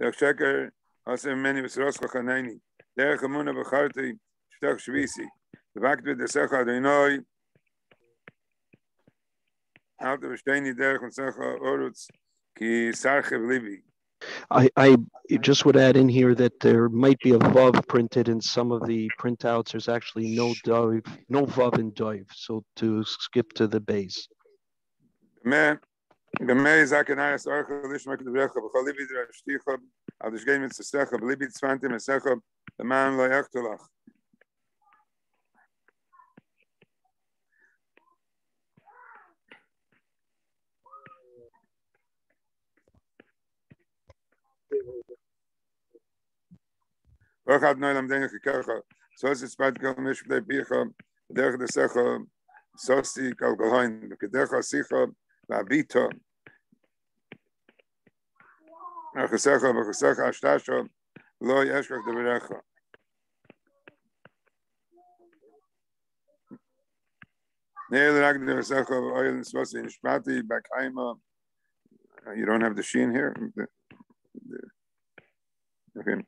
Sheker, also many Vesros Khanani. Der Gemuna Becharti, Shtach Shvisi. The fact with the Secha Adonai, out of Steini Der Secha Orutz, Ki Sarchev Libi. I just would add in here that there might be a vav printed in some of the printouts. There's actually no vav in dive. So to skip to the base. Man, Gemei Zakanayas Archa Lishmak the Recha, Bchalibi Drashticha, Adishgain Mitzasecha, Libi Tzvantim Esecha, the man Lo Yachtolach. Rachad Noilam Denach Kikacha, Sosi Spat Kalmish Play Picha, Derech the Secha, Sosi Kalkohain, Kedecha Sicha, Labita. Achasecha, Bachasecha, Ashtasha, Lo Yeshkach the Berecha. Neil Ragnar Secha, Oil and Sosi, Nishpati, Bakhaima. You don't have the sheen here? Okay.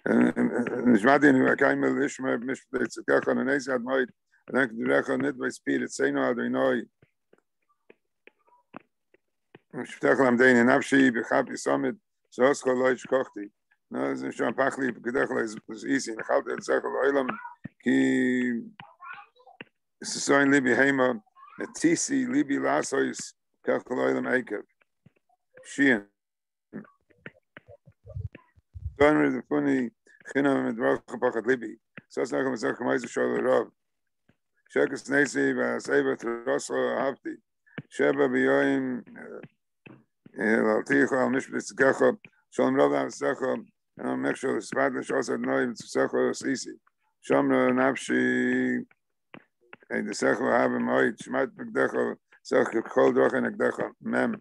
Nishmati and Bakhaima, Lishma, Mishpate, Tzakacha, and Nezad Moit, and then the Recha, Nid by Speed, it's Seno Adonai. Shtechel Amdein, Nafshi, Bechapi Summit. So it's called Loich Kochti. No, it's not Sean Pachli, Gedechel is easy. And how to Zechel Oilam, Ki Soin Libi Hema, Tisi, Libi Lasois, Kechel Oilam Ekev. Shein. Don with the funny Chinam and Rocha Pachat Libi. So it's not going to Zechel Maizu Shol Rav. Shekas Nesi, Vaseva Trosso Hafti. Sheba Bioim. Lalticha al Mishpitz Gecha, Shalom Rav Secha, and I'll make sure the Spanish also know even Secha Sisi. Shamra Nafshi, and the Secha have him out, Shmat Gdecha, Secha Kol Droch and Gdecha, Mem.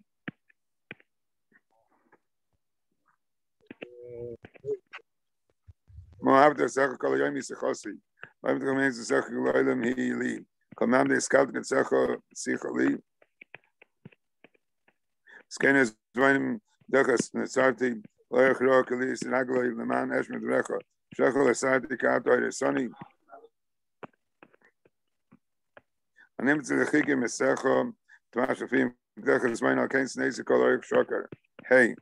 Mohabda Secha Kol Yomi Sechosi, Mohabda Kamein Secha Loilam Hi Li, Kamam de Skalk and Secha Sicha Li. Skenes Dwayne Dukas Nasarti, Loyach Rokalis, Nagloi, Laman Eshmed Recha, Shechel Asadi Kato, Sonny. I named the Chiki Mesecho, Twashafim, Dukas Wayne Alkain Snakes, Koloik Shocker. Hey.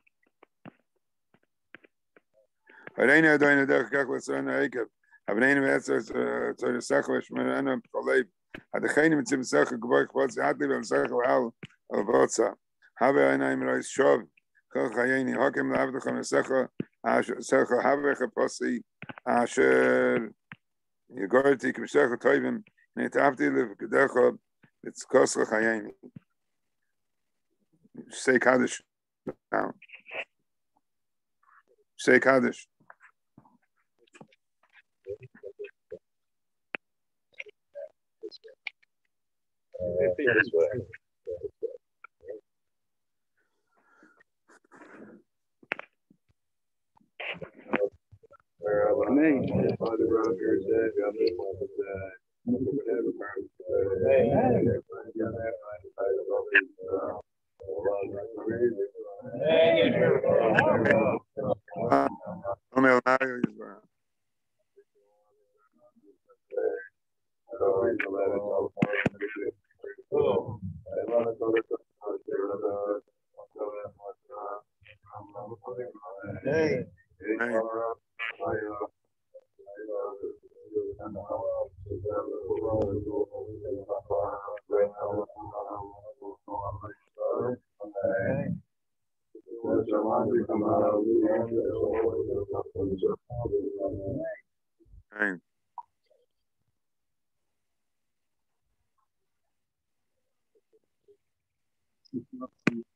Arena Dwayne Dukak was on the Akev. Have an enemy answer to the Sechoish Marana Koleb. At the Kainim Tim Secho, Gwork was Adlib and Secho Al Alvotsa. Have I name Rice Shov, Khayani, Hakim Lavdacham Secha, Secha Havech Posi, Asher Yagorti Kimsecha Toivim, Netafti Liv Gedecha, it's Kosra Khayani. Say Kaddish now. Say Kaddish.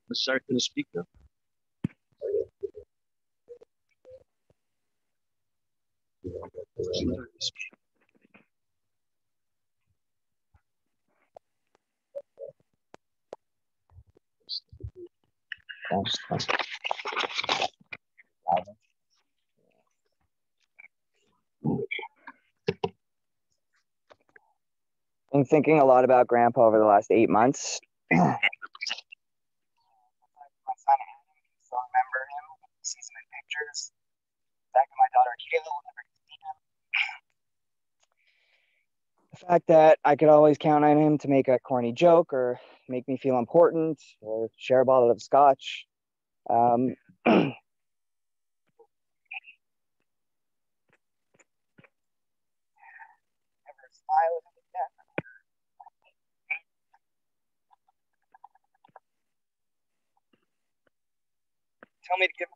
Let's start to the speaker. Been thinking a lot about Grandpa over the last 8 months. pictures. Back of my daughter Kayla will never see him. The fact that I could always count on him to make a corny joke or make me feel important or share a bottle of scotch. Tell me to give.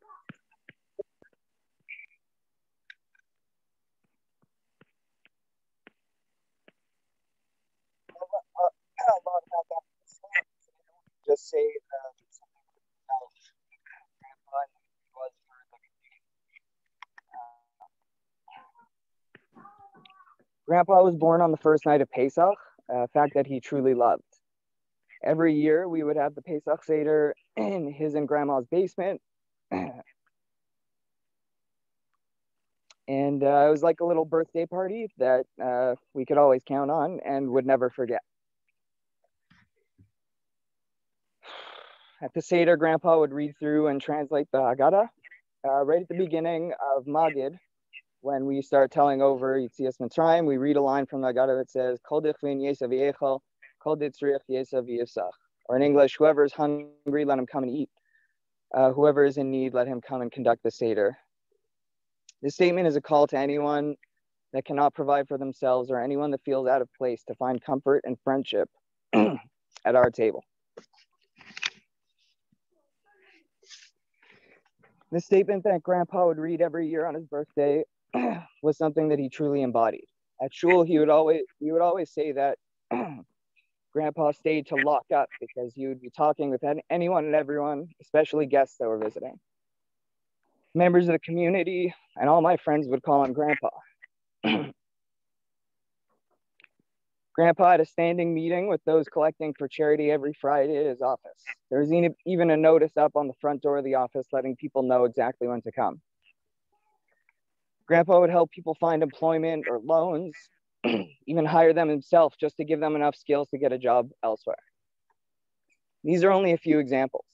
Just say something about Grandpa and who he was for the community. Grandpa was born on the first night of Pesach, a fact that he truly loved. Every year we would have the Pesach Seder in his and Grandma's basement. And it was like a little birthday party that we could always count on and would never forget. At the Seder, Grandpa would read through and translate the Haggadah. Right at the beginning of Magid, when we start telling over Yetzias Mitzrayim, we read a line from the Haggadah that says, Kol dichvin yesav yechal, kol ditzrich yesav yisach. Or in English, whoever is hungry, let him come and eat. Whoever is in need, let him come and conduct the Seder. This statement is a call to anyone that cannot provide for themselves or anyone that feels out of place to find comfort and friendship at our table. The statement that Grandpa would read every year on his birthday was something that he truly embodied. At shul, he would always say that Grandpa stayed to lock up because he would be talking with anyone and everyone, especially guests that were visiting. Members of the community and all my friends would call him Grandpa. Grandpa had a standing meeting with those collecting for charity every Friday at his office. There was even a notice up on the front door of the office letting people know exactly when to come. Grandpa would help people find employment or loans, even hire them himself just to give them enough skills to get a job elsewhere. These are only a few examples.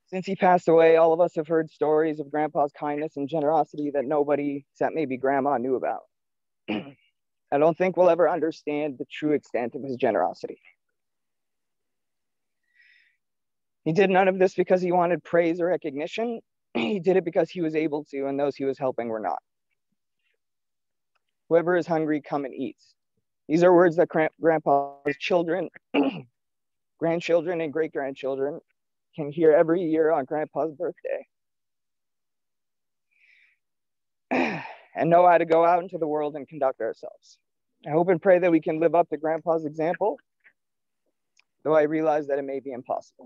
Since he passed away, all of us have heard stories of Grandpa's kindness and generosity that nobody, except maybe Grandma, knew about. I don't think we'll ever understand the true extent of his generosity. He did none of this because he wanted praise or recognition. He did it because he was able to, and those he was helping were not. Whoever is hungry, come and eat. These are words that Grandpa's children, grandchildren, and great-grandchildren can hear every year on Grandpa's birthday. And know how to go out into the world and conduct ourselves. I hope and pray that we can live up to Grandpa's example, though I realize that it may be impossible.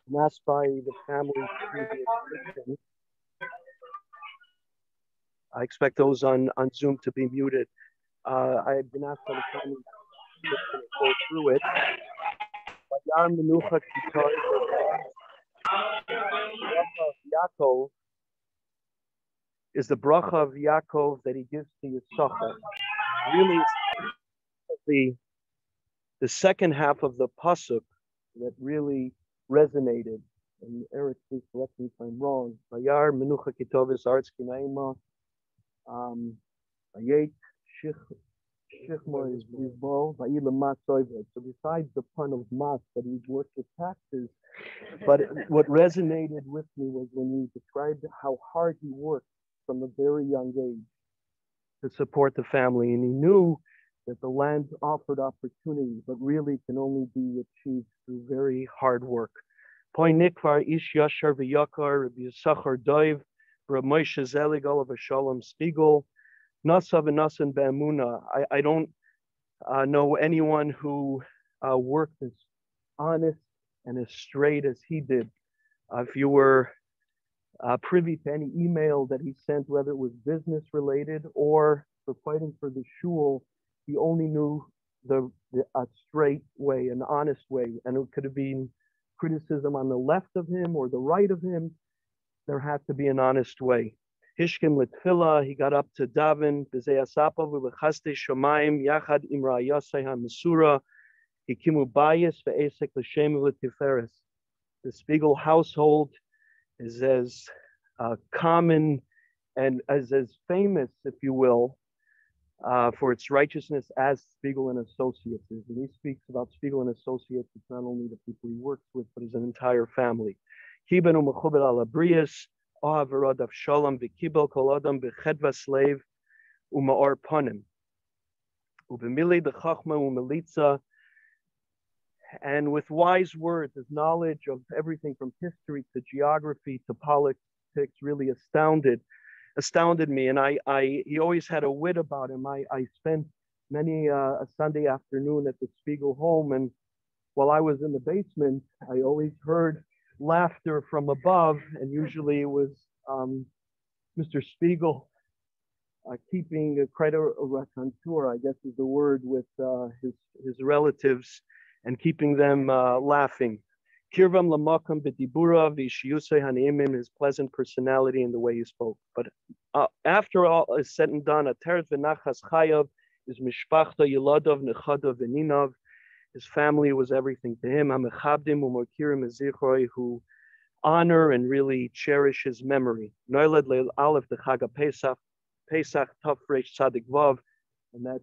Masked by the family's previous Christian. I expect those on Zoom to be muted. I've been asked by the family to go through it. Yaakov is the bracha of Yaakov that he gives to Yisachar. Really, the second half of the pasuk that really resonated. And Eric, please correct me if I'm wrong. Vayar menucha kitovis arts kinaima. Vayet shichma is bizbo. Vayila Matzeivah. So besides the pun of mas that he worked with taxes, but what resonated with me was when you described how hard he worked from a very young age to support the family, and he knew that the land offered opportunity, but really can only be achieved through very hard work. Poi nikvar ish yashar v'yakar, Rabbi Yisachar Doiv, Rabbi Moshe Zelig, Oliver Shalom Spiegel, Nasa v'nasan be'emuna. I don't know anyone who worked as honest and as straight as he did. If you were privy to any email that he sent, whether it was business related or for fighting for the shul, he only knew the straight way, an honest way, and it could have been criticism on the left of him or the right of him. There had to be an honest way. Hishkim Litfila, he got up to daven, B'zei Asapav v'chaste Shomayim, Yachad Imra Yasei HaMesura, Hikimu Bayis v'Esek L'Shem V'Tiferes. The Spiegel household is as common and as famous, if you will, for its righteousness as Spiegel and Associates is. And he speaks about Spiegel and Associates, it's not only the people he works with, but his entire family. Kibenu Mechuber Ala Brias, Ohav V'Rodav Shalom, V'Kibel Kol Adam B'Chedva Slave, U'Ma'or Panim. U'B'Milei B'Chachma U'Melitza, and with wise words, his knowledge of everything from history to geography to politics really astounded me. And he always had a wit about him. I spent many a Sunday afternoon at the Spiegel home, and while I was in the basement, I always heard laughter from above, and usually it was Mr. Spiegel keeping quite a raconteur, I guess is the word, with his relatives and keeping them laughing. Kirvam lamakam b'dibura v'ishiyusei haneimin, his pleasant personality and the way he spoke. But after all is said and done, ateret v'nachas chayav is mishpachta yiladov nechadav v'ninav. His family was everything to him. Hamechabdim u'mokirim ezichroi, who honor and really cherish his memory. Noiled leil aleph the Chag Pesach, Pesach Taf Reish Tzadik Vav, and that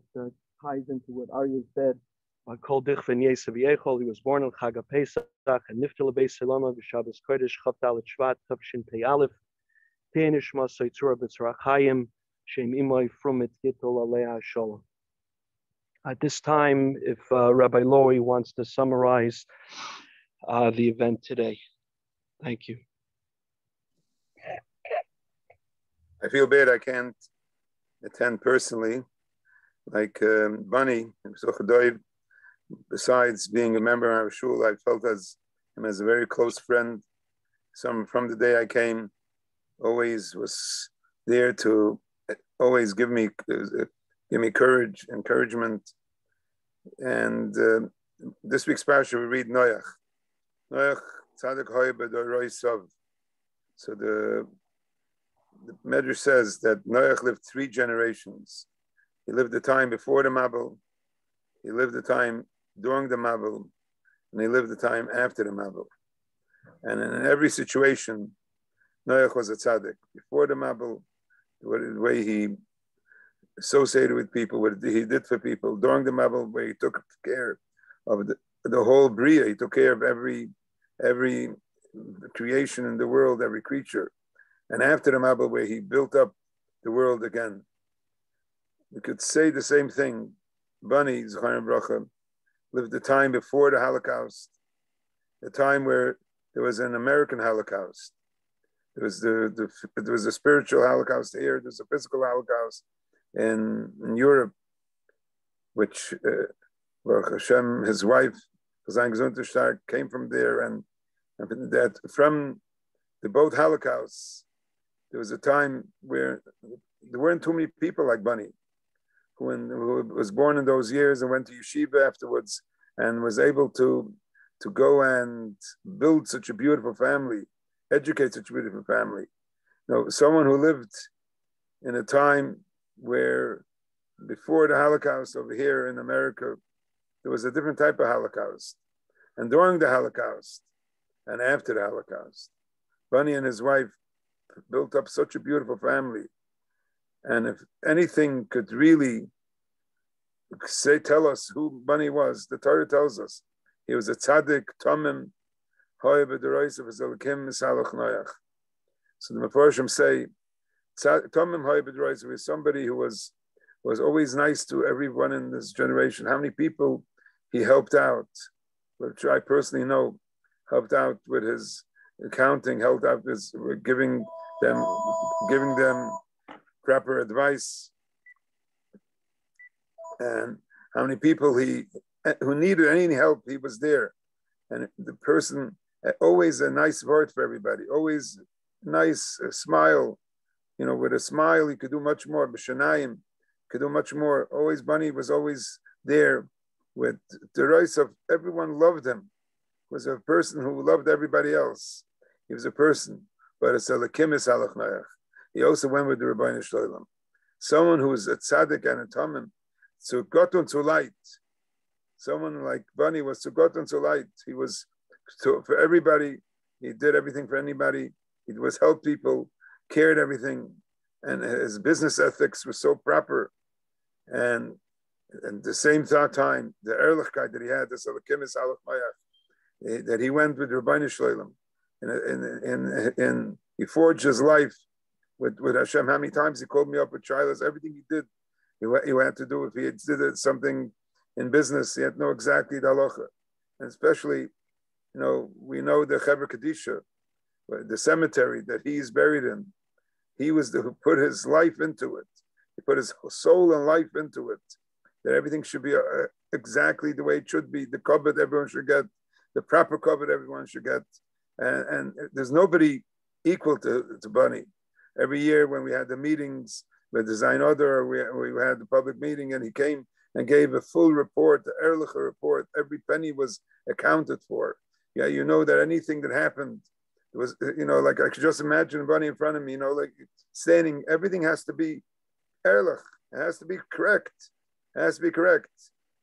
ties into what Arya said. He was born on Chag Pesach and Niftal Beis Selama v'Shabbos Kodesh Chavdal Shvat Tavshin Pei Aleph Te'enishma Soitzura B'Tzrachayim Shem Imoy from it Gitol Alea Shalom. At this time, if Rabbi Lowy wants to summarize the event today. Thank you. I feel bad I can't attend personally. Like Bunny, besides being a member of our shul, I felt him as a very close friend. From the day I came, always was there to always give me courage, encouragement. And this week's parsha we read Noach. Noach Tzadik Hoy B'Doroi Sov. So the Medrash says that Noach lived 3 generations. He lived the time before the Mabel, he lived the time during the Mabel, and he lived the time after the Mabel. And in every situation, Noach was a tzaddik. Before the Mabel, the way he associated with people, what he did for people. During the Mabel, where he took care of the whole Bria, he took care of every creation in the world, every creature. And after the Mabel, where he built up the world again. We could say the same thing. Bunny, Zechariah Bracha, lived the time before the Holocaust, the time where there was an American Holocaust. There was a spiritual Holocaust here, there's a physical Holocaust in Europe, which Baruch Hashem, his wife, Chazan Gesundheit, came from there, and that from the both Holocausts, there was a time where there weren't too many people like Bunny, who was born in those years and went to yeshiva afterwards and was able to go and build such a beautiful family, educate such a beautiful family. You know, someone who lived in a time where before the Holocaust over here in America, there was a different type of Holocaust. And during the Holocaust and after the Holocaust, Bunny and his wife built up such a beautiful family. And if anything could really tell us who Bunny was, the Torah tells us he was a tzaddik, tomim, hoy b'derois of zolkim misalach noach. So the Mefarshim say, tomim hoy b'derois was somebody who was was always nice to everyone in this generation. How many people he helped out, which I personally know, helped out with his accounting, helped out with giving them proper advice, and how many people who needed any help, he was there. And the person, always a nice word for everybody, always nice, a smile. With a smile, he could do much more. B'shanayim, could do much more. Always, Bunny was always there with the rights of everyone loved him. He was a person who loved everybody else. He was a person, but it's a lekimis halach mayach. He also went with the Rebbeinu Shloim. Someone who was a tzaddik and a tamim, to gotten to light. Someone like Bunny was to gotten to light. He was for everybody. He did everything for anybody. He was help people, cared everything, and his business ethics was so proper. And the same time, the ehrlichkeit that he had, the salakimis halach mayach, that he went with Rebbeinu Shloim, and he forged his life with Hashem. How many times he called me up with shilas? Everything he did, he had to do. If he did something in business, he had to know exactly the halacha. And especially, we know the Chevra Kadisha, the cemetery that he's buried in. He was who put his life into it. He put his soul and life into it. That everything should be exactly the way it should be. The covet everyone should get, the proper covet everyone should get. And there's nobody equal to Bunny. Every year when we had the meetings with the Zayin Oder, we had the public meeting, and he came and gave a full report, the Ehrlicher report. Every penny was accounted for. Yeah, that anything that happened was, like I could just imagine Bunny in front of me, like standing. Everything has to be Ehrlich. It has to be correct. It has to be correct.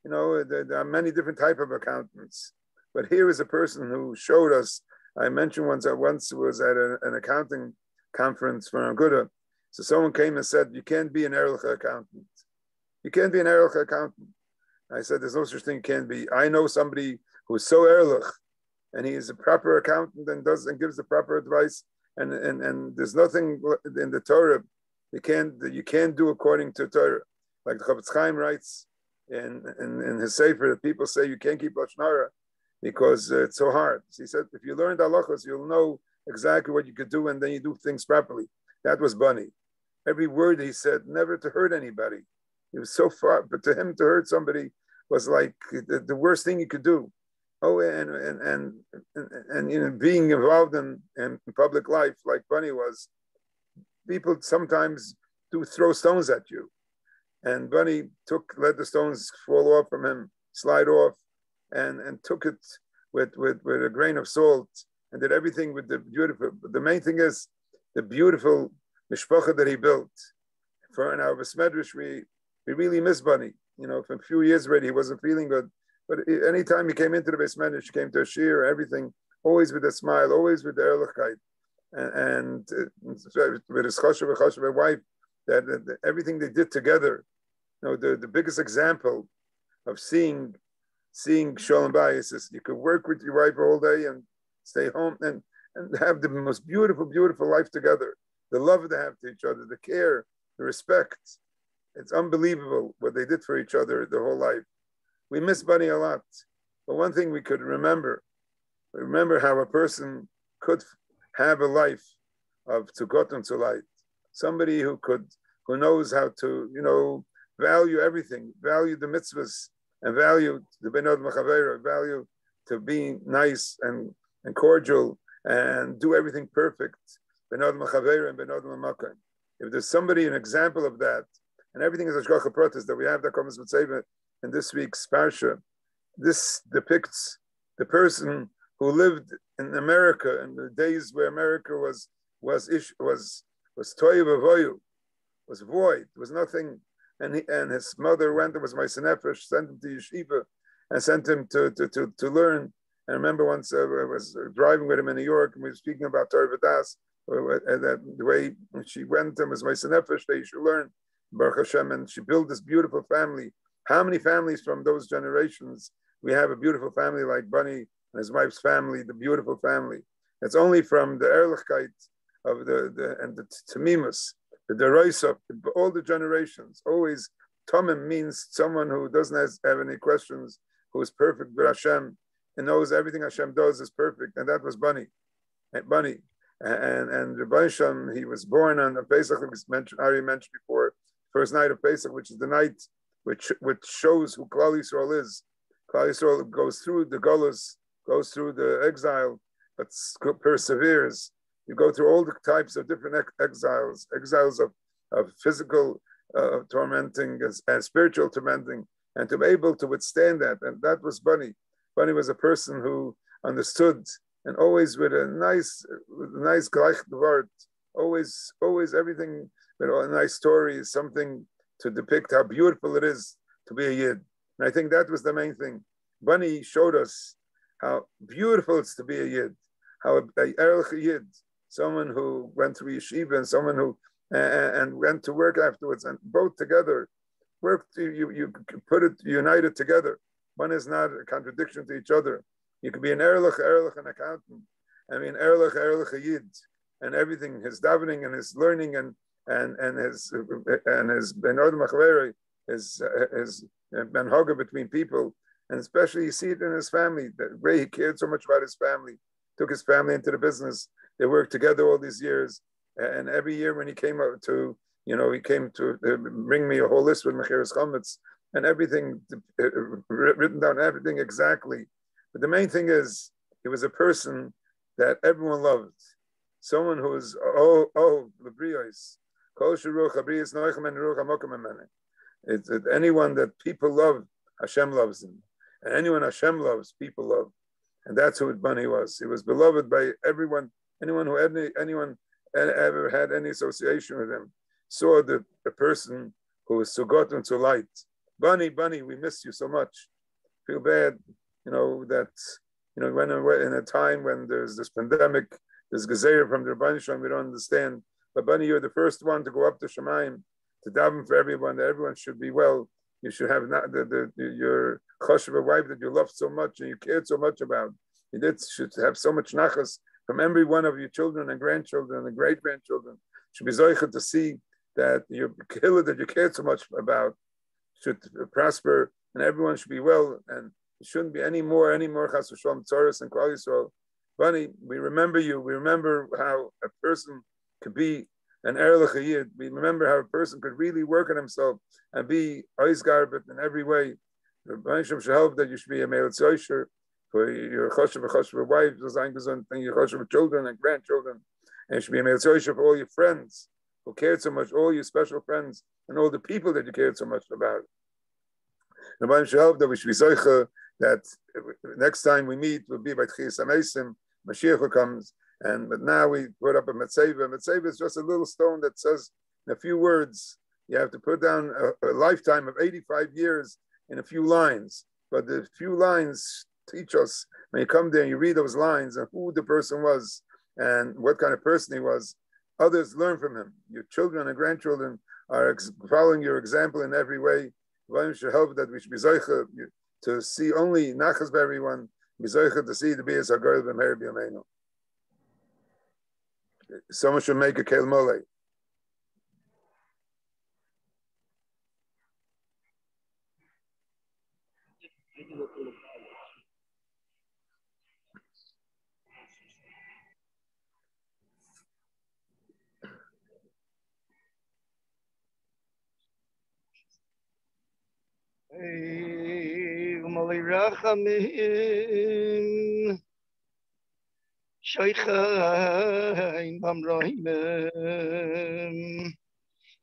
There are many different type of accountants, but here is a person who showed us. I mentioned once was at an accounting conference for Aguda. So someone came and said, you can't be an Ehrlich accountant. You can't be an Ehrlich accountant. I said, there's no such thing can't be. I know somebody who's so Ehrlich, and he is a proper accountant and gives the proper advice. And there's nothing in the Torah you can't do according to Torah. Like the Chavetz Chaim writes in his Sefer, that people say you can't keep Lashon Hara because it's so hard. So he said, if you learn the halachos, you'll know exactly what you could do, and then you do things properly. That was Bunny. Every word he said, never to hurt anybody. He was so far, but to him to hurt somebody was like the worst thing you could do. Oh, and being involved in public life like Bunny was, people sometimes do throw stones at you, and Bunny let the stones fall off from him, slide off, and took it with a grain of salt, and did everything with the beautiful. But the main thing is the beautiful mishpacha that he built. For in our Besmedrish, we really miss Bunny. For a few years already, he wasn't feeling good. But anytime he came into the Besmedrish, he came to a shir, everything, always with a smile, always with the ehrlichkeit, and with his chashuv wife, that everything they did together. The biggest example of seeing Shalom Bayis is you could work with your wife all day and stay home and have the most beautiful, beautiful life together. The love they have to each other, the care, the respect. It's unbelievable what they did for each other their whole life. We miss Bunny a lot. But one thing we could remember how a person could have a life of Tugoton to light. Somebody who knows how to, value everything, value the mitzvahs, and value the benod machavera, value to be nice and cordial and do everything perfect. Benod machavera and benod mamakam. If there's somebody, an example of that, and everything is Hashgacha Pratis that we have that comes Matzeivah in this week's parsha, this depicts the person who lived in America in the days where America was toiv avoyu, was void, was nothing. And his mother went and was my nefesh, sent him to yeshiva, and sent him to learn. I remember once I was driving with him in New York, and we were speaking about Torah V'das, the way she went and was my nefesh, they should learn Baruch Hashem, and she built this beautiful family. How many families from those generations we have a beautiful family like Bunny and his wife's family, the beautiful family? It's only from the ehrlichkeit of the Tamimus, the Deroisov, all the generations, always Tomim means someone who doesn't have any questions, who is perfect with Hashem and knows everything Hashem does is perfect. And that was Bunny. Bunny. And Rabbi Shem, he was born on Pesach, I already mentioned before, first night of Pesach, which is the night which shows who Klal Yisrael is. Klal Yisrael goes through the Golus, goes through the exile, but perseveres. You go through all the types of different exiles of physical tormenting and spiritual tormenting, and to be able to withstand that. And that was Bunny. Bunny was a person who understood, and always with a nice gleich word, always everything with a nice story, something to depict how beautiful it is to be a Yid. And I think that was the main thing. Bunny showed us how beautiful it's to be a Yid, how a Erlich Yid, someone who went through yeshiva and someone who and went to work afterwards, and both together worked. You put it united together. One is not a contradiction to each other. You could be an Erlich, an accountant. I mean, Erlich a Yid, and everything, his davening and his learning and his ben Odom Achveri, his ben Hoga between people, and especially you see it in his family. The way he cared so much about his family, took his family into the business. They worked together all these years, and every year when he came up to, he came to bring me a whole list with Mechiras Chametz and everything written down, everything exactly. But the main thing is, he was a person that everyone loved. Someone who was lebrios, kol sheruach habriyos noichem and ruach hamokim emene. It's anyone that people love, Hashem loves them, and anyone Hashem loves, people love, and that's who Bunny was. He was beloved by everyone. Anyone who had ever had any association with him saw the person who was so good and so light. Bunny, we miss you so much. Feel bad, that when in a time when there's this pandemic, there's Gezeira from the Rebbeinu Shalom, we don't understand. But Bunny, you're the first one to go up to Shemaim to daven for everyone, that everyone should be well. You should have your choshev wife that you loved so much and you cared so much about. You should have so much nachas from every one of your children and grandchildren and great-grandchildren. Should be zoicha to see that your killer that you cared so much about should prosper, and everyone should be well, and it shouldn't be any more chas v'shalom tzoros and Klal Yisrael. Bunny, we remember you. We remember how a person could be an Erlich Yid. We remember how a person could really work on himself and be oisgarbet in every way. The Rebbeinu Shalom should help that you should be a male tzosher for your choshev wife, and your choshev children and grandchildren, and you should be a male tzosher for all your friends who cared so much, all your special friends and all the people that you cared so much about. The Rebbeinu should help that we should be zoicha that next time we meet will be by Tchias HaMeisim. Mashiach comes, but now we put up a Matzeivah. Matzeivah is just a little stone that says in a few words. You have to put down a lifetime of 85 years in a few lines. But the few lines teach us, when you come there and you read those lines and who the person was and what kind of person he was, others learn from him. Your children and grandchildren are following your example in every way. We should help that we should be zoicha to see only nachas by everyone, be zoicha to see the B'yas HaGorel b'meir b'yameinu. Someone should make a kel mole. Moli rachamim shoychain bamroimim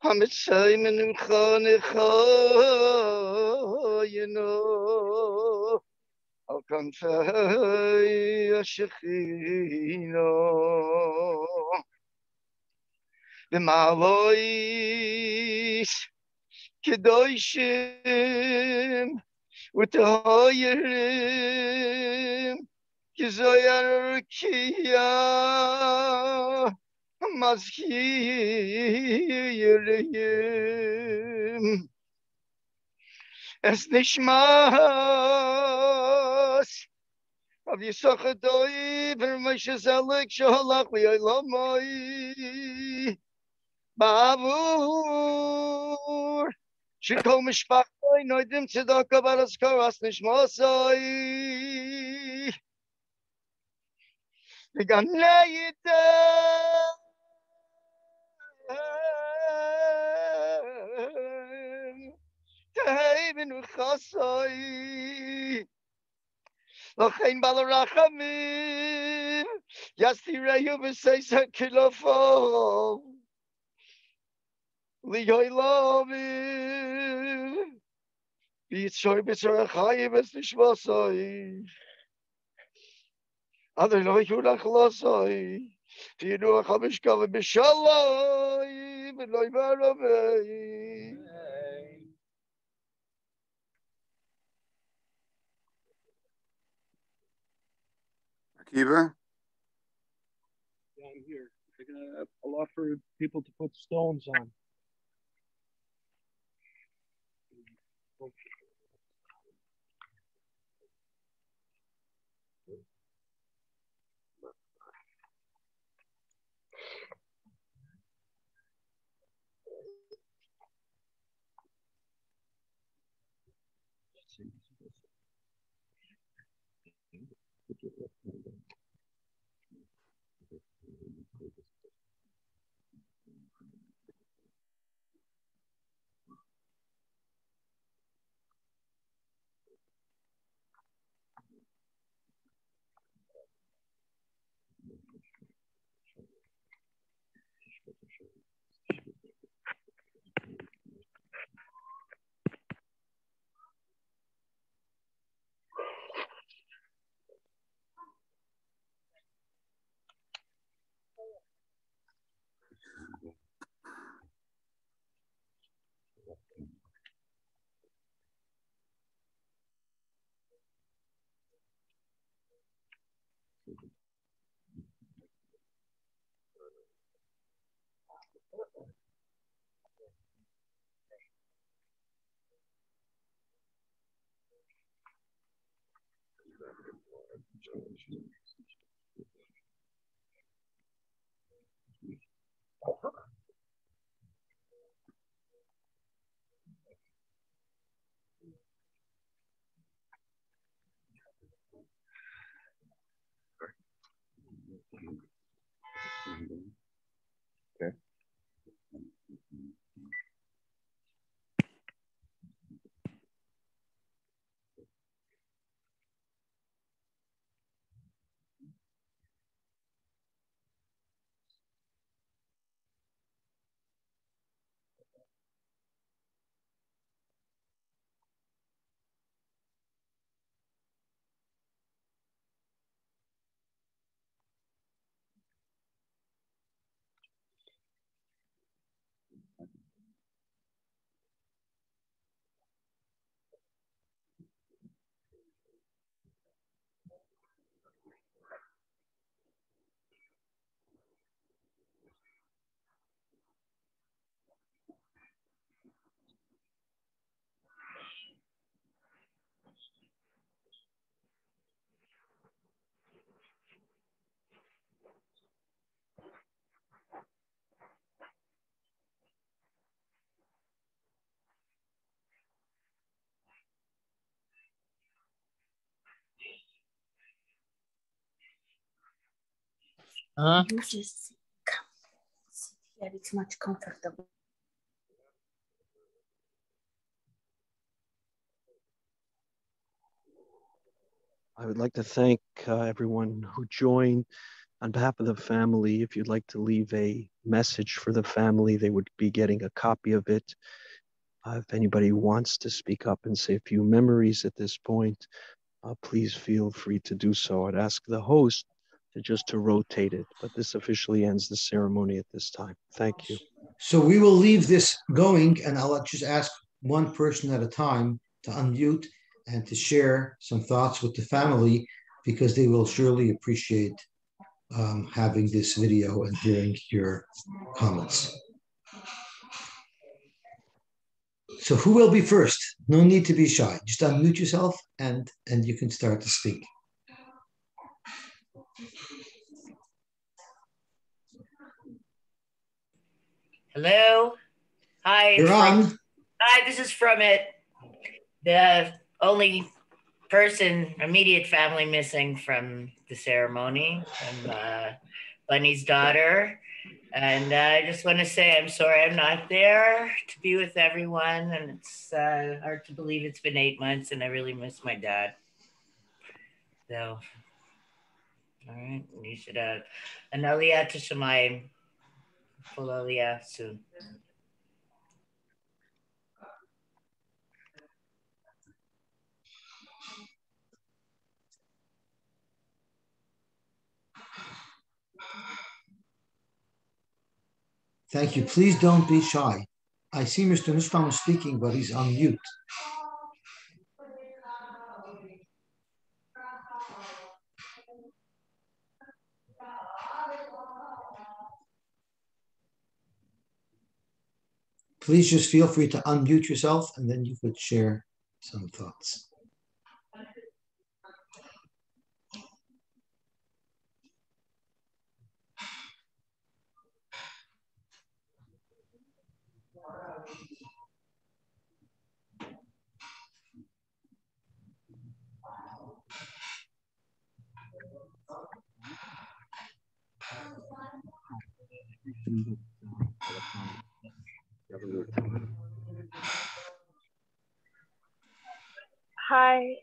hamitzay menucha nechayino al kanfei hashechino v'malois kedoshim u'tahirim kizoyar kiya mazkirim es nishmas of Yisachadoi v'Moshe Zelek shalach li'olamai ba'avur שכל משפחתו נוידים צדקה ברזכורת נשמוסוי וגם לידה תהיבן וחסוי לכן בעל הרחמים יסתירהו בסייסה כלפו ליהוילומים ויצ'וי בצורך חיים ונשמוסוי אדוני יולך לוסוי תינוח המשכב בשלוי ולא יברמי Akiva? Yeah, I'm here. I'll offer people to put stones on. You just come sit here. It's much comfortable. I would like to thank everyone who joined. On behalf of the family, if you'd like to leave a message for the family, they would be getting a copy of it. If anybody wants to speak up and say a few memories at this point, please feel free to do so. I'd ask the host to rotate it, but this officially ends the ceremony at this time. Thank you. So we will leave this going, and I'll just ask one person at a time to unmute and to share some thoughts with the family, because they will surely appreciate having this video and hearing your comments. So who will be first? No need to be shy. Just unmute yourself and you can start to speak. Hello. Hi. You're on. Hi, this is from it. The only person, immediate family missing from the ceremony, from Bunny's daughter. And I just want to say I'm sorry I'm not there to be with everyone. And it's hard to believe it's been 8 months and I really miss my dad. So, all right, you should an aliyah to Shemayim, full aliyah soon. Thank you. Please don't be shy. I see Mr. Nussbaum speaking, but he's on mute. Please just feel free to unmute yourself and then you could share some thoughts. Hi,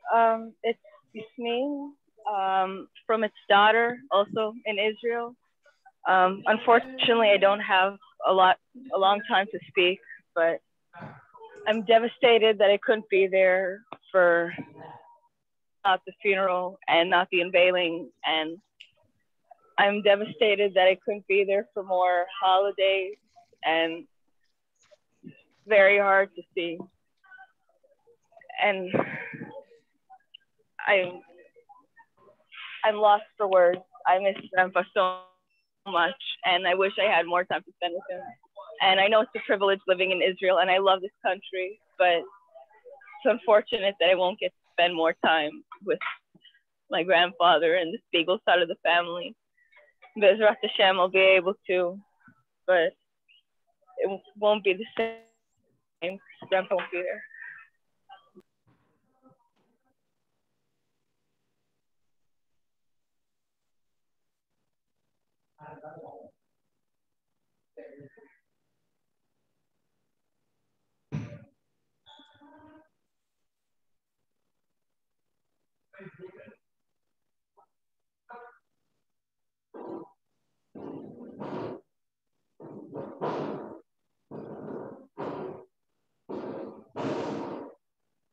it's me from its daughter, also in Israel. Unfortunately, I don't have a long time to speak, but I'm devastated that I couldn't be there for not the funeral and not the unveiling, and I'm devastated that I couldn't be there for more holidays, and very hard to see. And I'm lost for words. I miss Grandpa so much, and I wish I had more time to spend with him. And I know it's a privilege living in Israel, and I love this country, but it's unfortunate that I won't get to spend more time with my grandfather and the Spiegel side of the family. Bezrat Hashem, I'll be able to, but it won't be the same. Grandpa won't be there.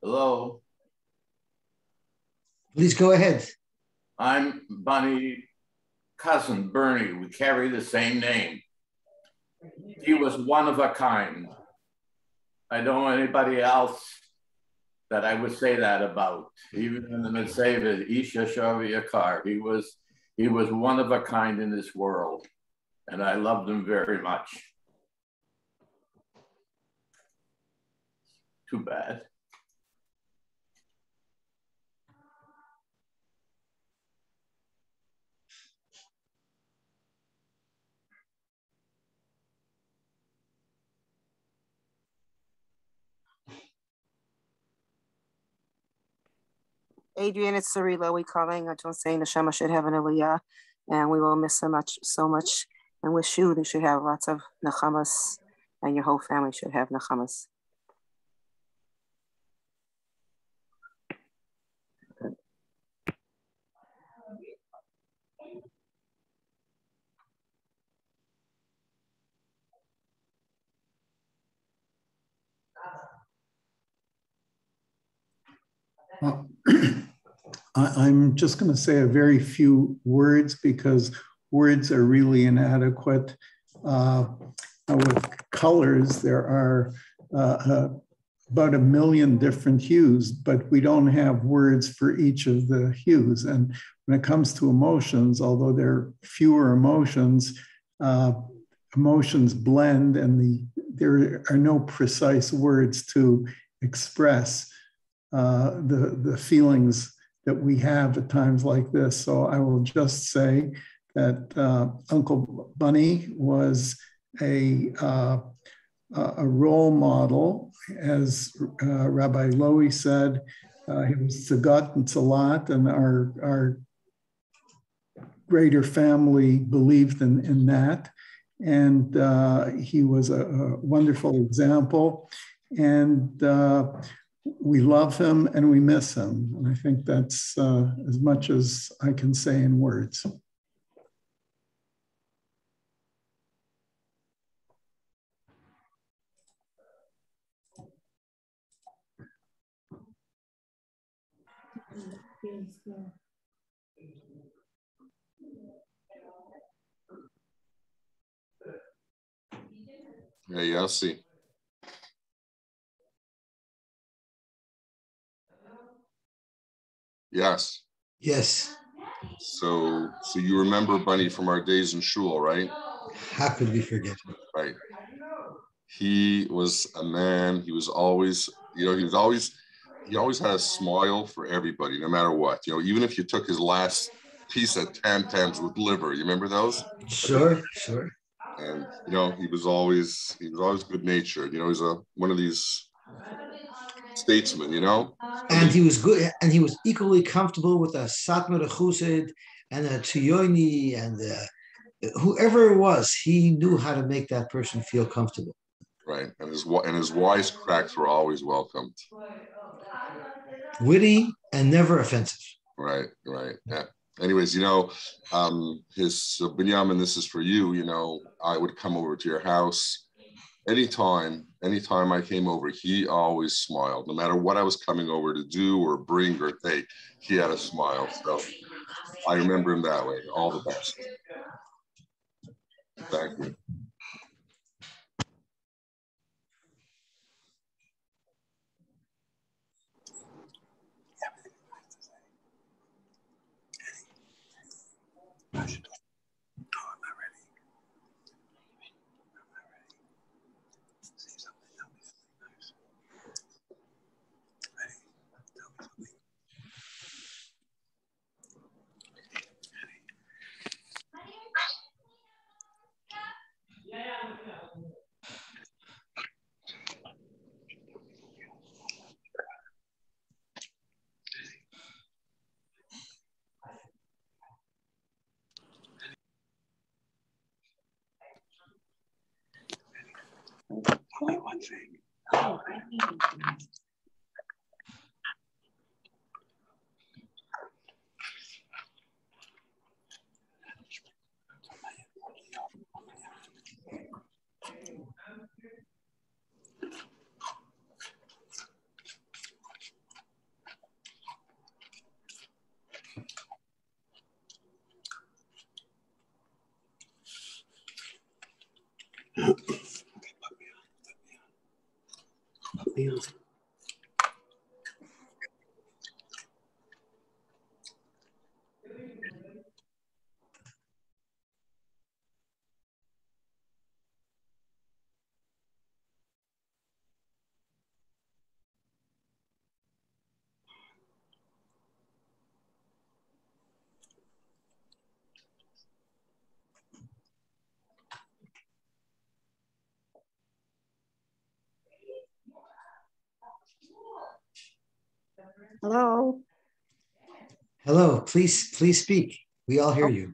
Hello. Please go ahead. I'm Bunny's cousin, Bernie. We carry the same name. He was one of a kind. I don't know anybody else that I would say that about. Even in the Matzeivah, Isha Yakar, he was one of a kind in this world, and I loved him very much. Too bad. Adrian, it's Cirilo. We calling. I just saying the Shema should have an aliyah, and we will miss him so much. And wish you should have lots of nachamas, and your whole family should have nachamas. I'm just going to say a very few words because words are really inadequate. With colors, there are about 1 million different hues, but we don't have words for each of the hues. And when it comes to emotions, although there are fewer emotions, emotions blend and there are no precise words to express the feelings that we have at times like this. So I will just say that Uncle Bunny was a a role model. As Rabbi Lowy said, he was Sagat and Salat, and our greater family believed in that. And he was a wonderful example. And we love him and we miss him. And I think that's as much as I can say in words. Hey, Yossi. Yes. Yes. So you remember Bunny from our days in shul, right? How could we forget him? Right. He was a man. He was always, he always had a smile for everybody, no matter what. Even if you took his last piece of Tam Tams with liver, you remember those? Sure. And he was always good natured. He's one of these statesmen. And he was good, and he was equally comfortable with a Satmar Chusid and a Tziyoni and whoever it was. He knew how to make that person feel comfortable. Right, and his wisecracks were always welcomed. Witty and never offensive. Right. Yeah. Anyways, his Binyamin, this is for you. I would come over to your house anytime I came over. He always smiled, no matter what I was coming over to do or bring or take. He had a smile. So I remember him that way. All the best. Thank you. Only one thing. Hello. Hello, please speak. We all hear you.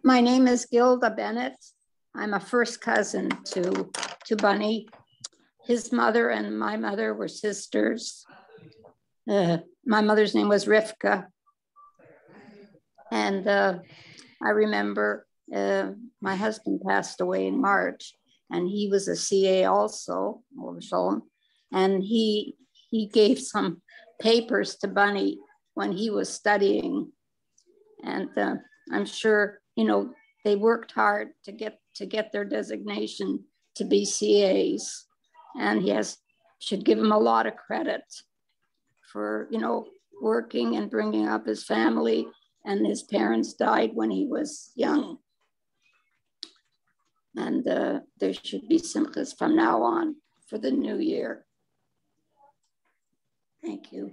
My name is Gilda Bennett. I'm a first cousin to Bunny. His mother and my mother were sisters. My mother's name was Rivka. And I remember my husband passed away in March, and he was a CA also, and he gave some papers to Bunny when he was studying. And I'm sure, they worked hard to get their designation to be CAs. And should give him a lot of credit for, working and bringing up his family. And his parents died when he was young. And there should be simchas from now on for the new year. Thank you.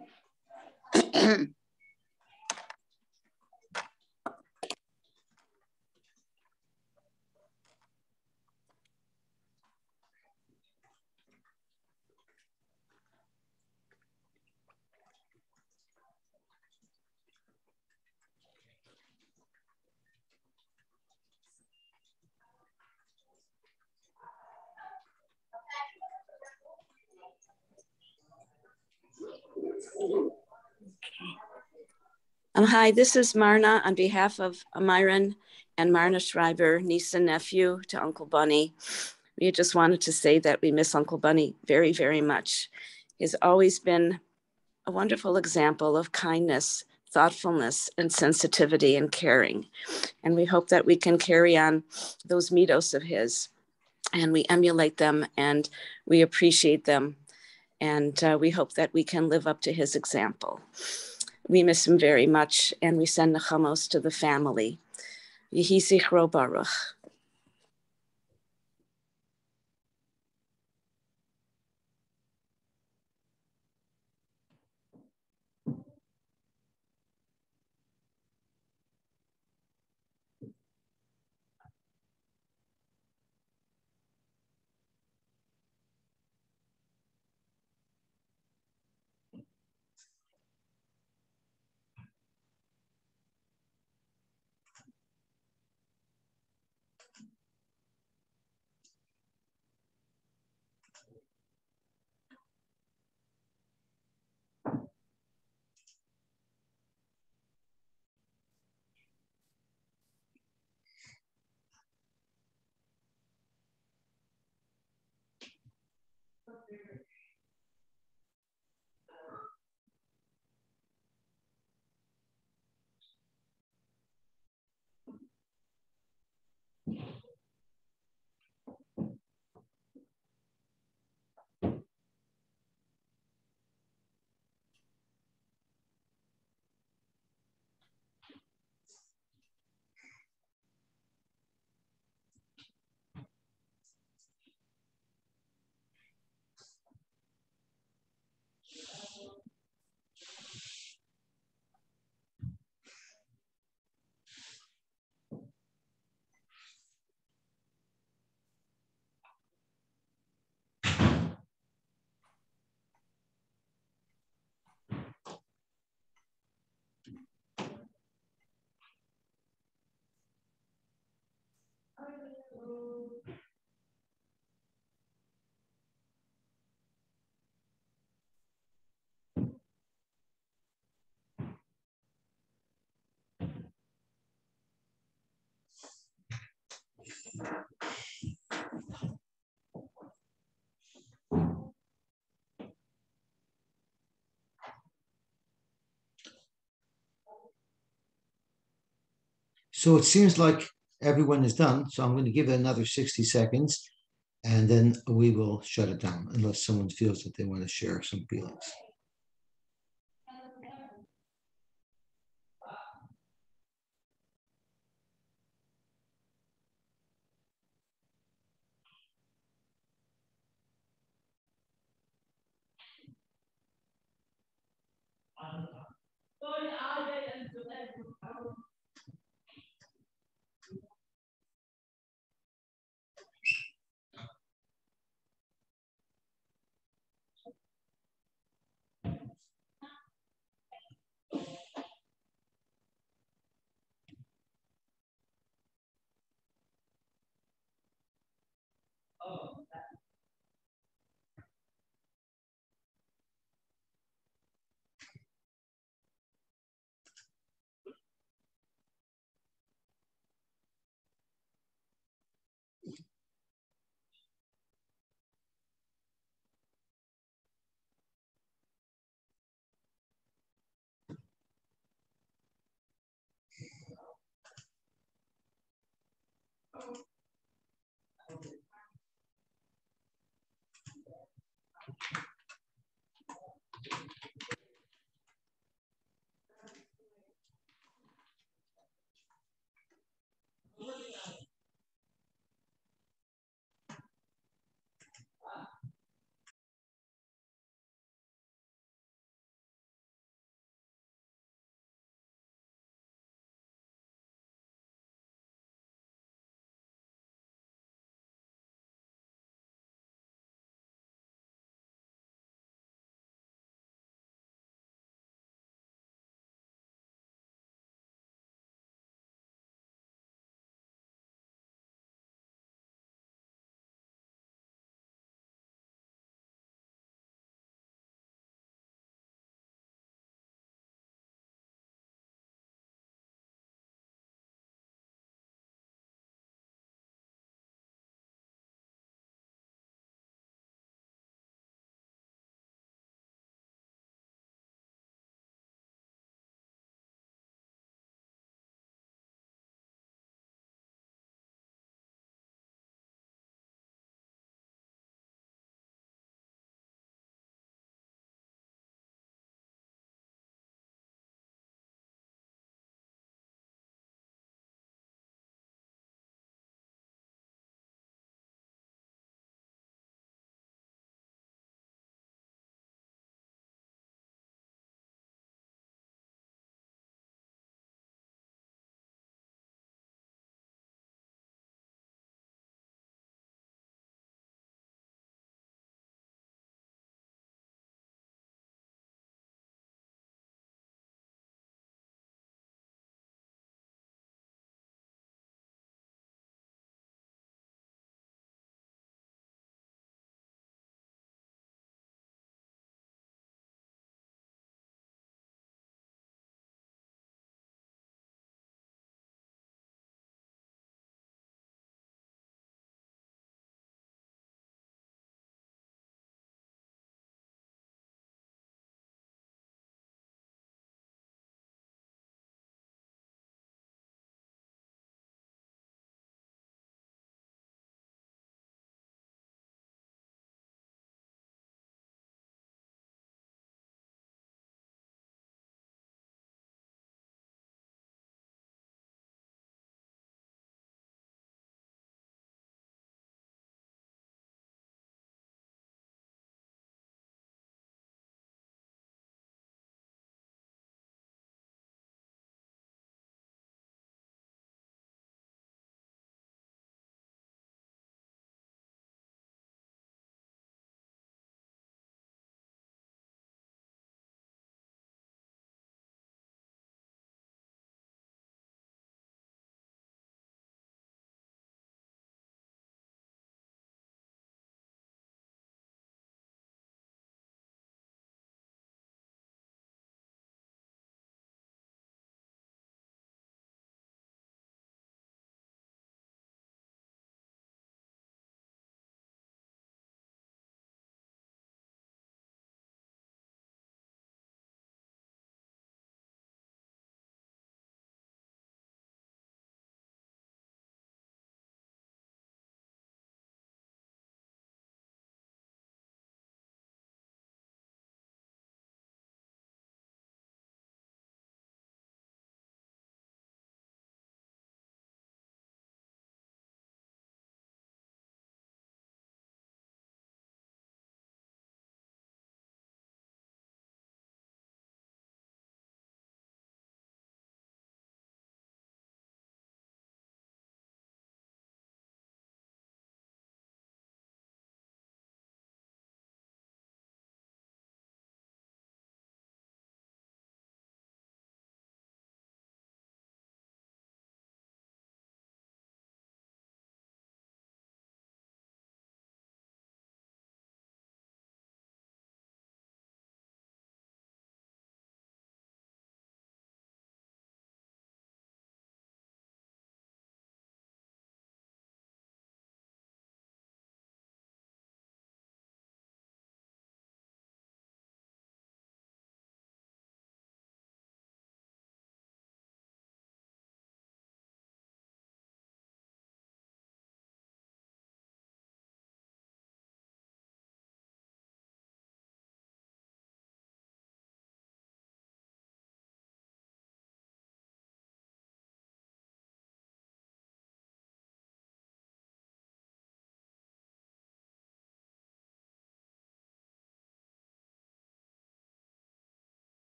Hi, this is Marna on behalf of Myron and Marna Schreiber, niece and nephew to Uncle Bunny. We just wanted to say that we miss Uncle Bunny very, very much. He's always been a wonderful example of kindness, thoughtfulness, and sensitivity and caring. And we hope that we can carry on those mitos of his, and we emulate them and we appreciate them. And we hope that we can live up to his example. We miss him very much, and we send Hakomas to the family. Yehi zichro baruch. So it seems like everyone is done. So I'm going to give it another 60 seconds, and then we will shut it down unless someone feels that they want to share some feelings.